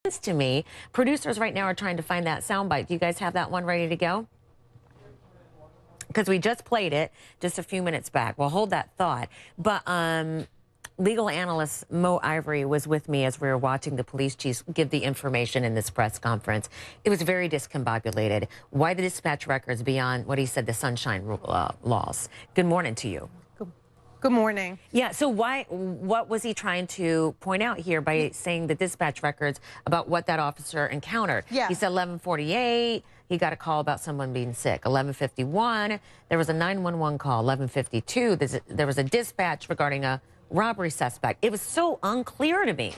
sense to me. Producers right now are trying to find that soundbite. Do you guys have that one ready to go? Because we just played it just a few minutes back. Well, hold that thought. But legal analyst Mo Ivory was with me as we were watching the police chiefs give the information in this press conference. It was very discombobulated. Why the dispatch records beyond what he said, the sunshine laws? Good morning to you. Good morning. Yeah, so what was he trying to point out here by saying the dispatch records about what that officer encountered? Yeah. He said 11:48, he got a call about someone being sick. 11:51, there was a 911 call. 11:52, there was a dispatch regarding a robbery suspect. It was so unclear to me.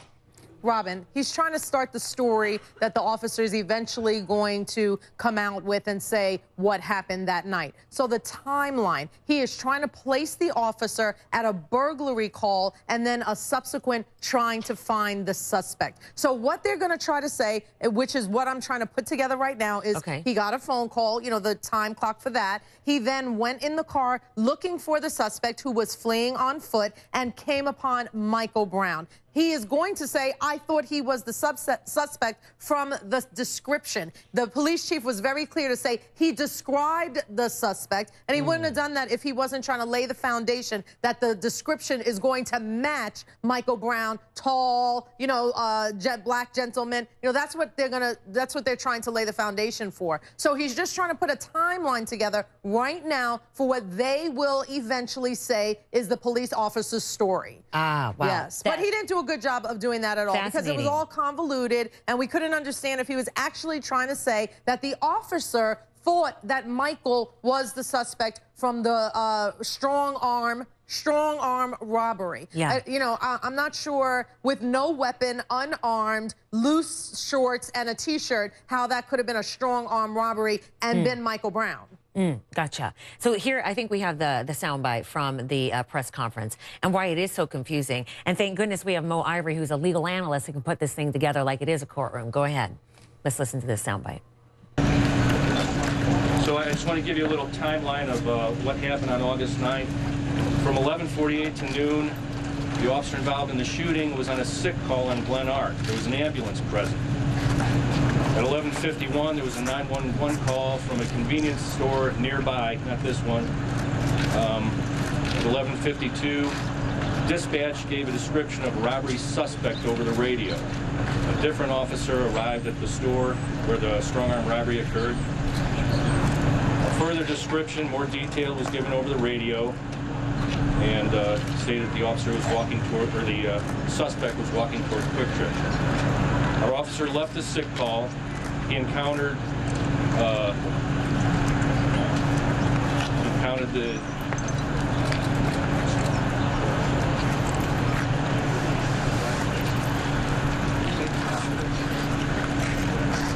Robin, he's trying to start the story that the officer is eventually going to come out with and say what happened that night. So the timeline, he is trying to place the officer at a burglary call and then a subsequent trying to find the suspect. So what they're going to try to say, which is what I'm trying to put together right now, is he got a phone call, you know, the time clock for that. He then went in the car looking for the suspect who was fleeing on foot and came upon Michael Brown. He is going to say, I thought he was the suspect from the description. The police chief was very clear to say he described the suspect, and he wouldn't have done that if he wasn't trying to lay the foundation that the description is going to match Michael Brown, tall, you know, black gentleman. You know, that's what they're trying to lay the foundation for. So he's just trying to put a timeline together right now for what they will eventually say is the police officer's story. Ah, wow. Yes, but he didn't do a good job of doing that at all because it was all convoluted and we couldn't understand if he was actually trying to say that the officer thought that Michael was the suspect from the strong arm robbery. Yeah. You know, I'm not sure with no weapon, unarmed, loose shorts and a t-shirt, how that could have been a strong arm robbery and been Michael Brown. Gotcha. So here, I think we have the soundbite from the press conference and why it is so confusing. And thank goodness we have Mo Ivory, who's a legal analyst, who can put this thing together like it is a courtroom. Go ahead. Let's listen to this soundbite. So I just want to give you a little timeline of what happened on August 9th. From 11:48 to noon, the officer involved in the shooting was on a sick call on Glen Arc. There was an ambulance present. At 11:51, there was a 911 call from a convenience store nearby, not this one. At 11:52, dispatch gave a description of a robbery suspect over the radio. A different officer arrived at the store where the strong-arm robbery occurred. A further description, more detail, was given over the radio and stated the officer was walking toward, or the suspect was walking toward Quick Trip. Our officer left the sick call. He encountered the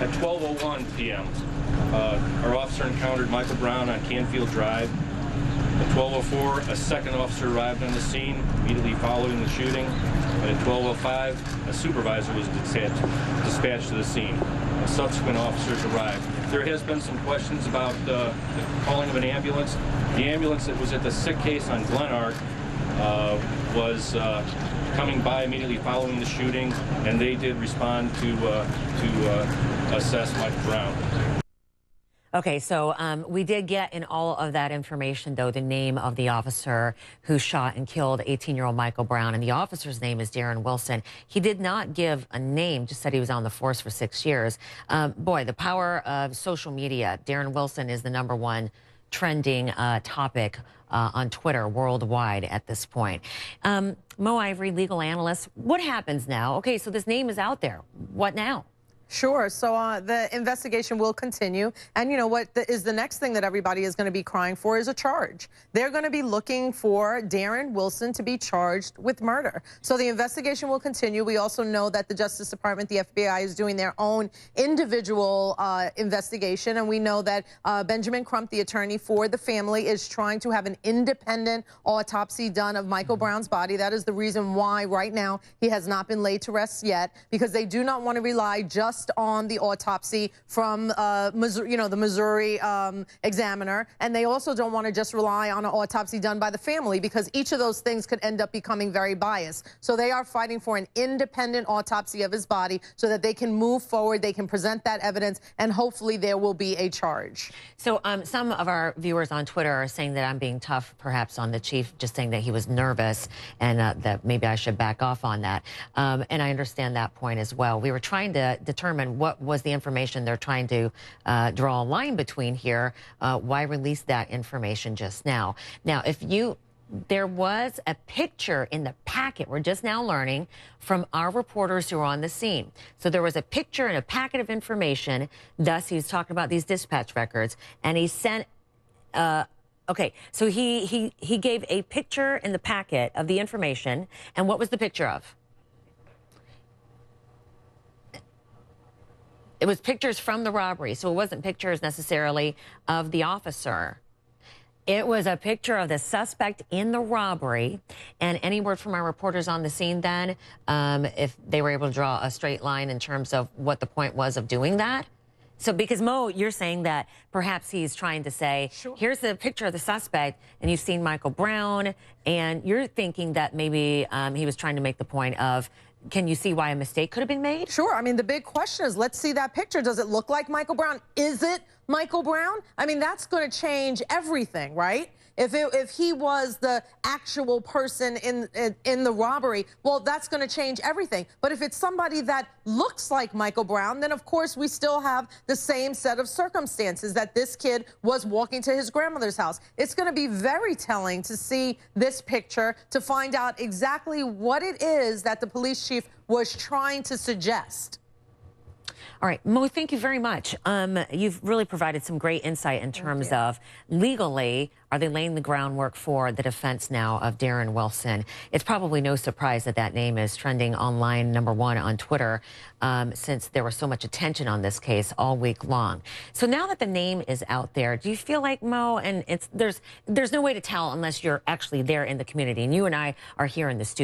at 12:01 p.m. Our officer encountered Michael Brown on Canfield Drive. At 12:04, a second officer arrived on the scene immediately following the shooting. And at 12:05, a supervisor was dispatched to the scene. Subsequent officers arrived. There has been some questions about the calling of an ambulance. The ambulance that was at the sick case on Glen Arc was coming by immediately following the shooting, and they did respond to assess Michael Brown. Okay, so we did get in all of that information, though, the name of the officer who shot and killed 18-year-old Michael Brown, and the officer's name is Darren Wilson. He did not give a name, just said he was on the force for 6 years. Boy, the power of social media. Darren Wilson is the #1 trending topic on Twitter worldwide at this point. Mo Ivory, legal analyst, what happens now? Okay, so this name is out there. What now? Sure. So the investigation will continue. And you know what is the next thing that everybody is going to be crying for is a charge. They're going to be looking for Darren Wilson to be charged with murder. So the investigation will continue. We also know that the Justice Department, the FBI, is doing their own individual investigation. And we know that Benjamin Crump, the attorney for the family, is trying to have an independent autopsy done of Michael Brown's body. That is the reason why right now he has not been laid to rest yet, because they do not want to rely just just on the autopsy from Missouri, the Missouri examiner, and they also don't want to just rely on an autopsy done by the family, because each of those things could end up becoming very biased. So they are fighting for an independent autopsy of his body so that they can move forward, they can present that evidence, and hopefully there will be a charge. So some of our viewers on Twitter are saying that I'm being tough perhaps on the chief, just saying that he was nervous and that maybe I should back off on that. And I understand that point as well. We were trying to determine what was the information they're trying to draw a line between here. Why release that information just now? Now, there was a picture in the packet, we're just now learning, from our reporters who were on the scene. So there was a picture and a packet of information, thus he's talking about these dispatch records, and he sent, okay, so he gave a picture in the packet of the information, and what was the picture of? It was pictures from the robbery, so it wasn't pictures necessarily of the officer. It was a picture of the suspect in the robbery. And any word from our reporters on the scene then, if they were able to draw a straight line in terms of what the point was of doing that? So because Mo, you're saying that perhaps he's trying to say, sure, here's the picture of the suspect, and you've seen Michael Brown, and you're thinking that maybe he was trying to make the point of, can you see why a mistake could have been made? Sure. I mean, the big question is, let's see that picture. Does it look like Michael Brown? Is it Michael Brown? I mean, that's going to change everything, right? If he was the actual person in the robbery, well, that's going to change everything. But if it's somebody that looks like Michael Brown, then of course we still have the same set of circumstances, that this kid was walking to his grandmother's house. It's going to be very telling to see this picture to find out exactly what it is that the police chief was trying to suggest. All right, Mo, thank you very much. You've really provided some great insight in terms of legally, are they laying the groundwork for the defense now of Darren Wilson? It's probably no surprise that that name is trending online #1 on Twitter, since there was so much attention on this case all week long. So now that the name is out there, do you feel like, Mo, and there's no way to tell unless you're actually there in the community, and you and I are here in the studio.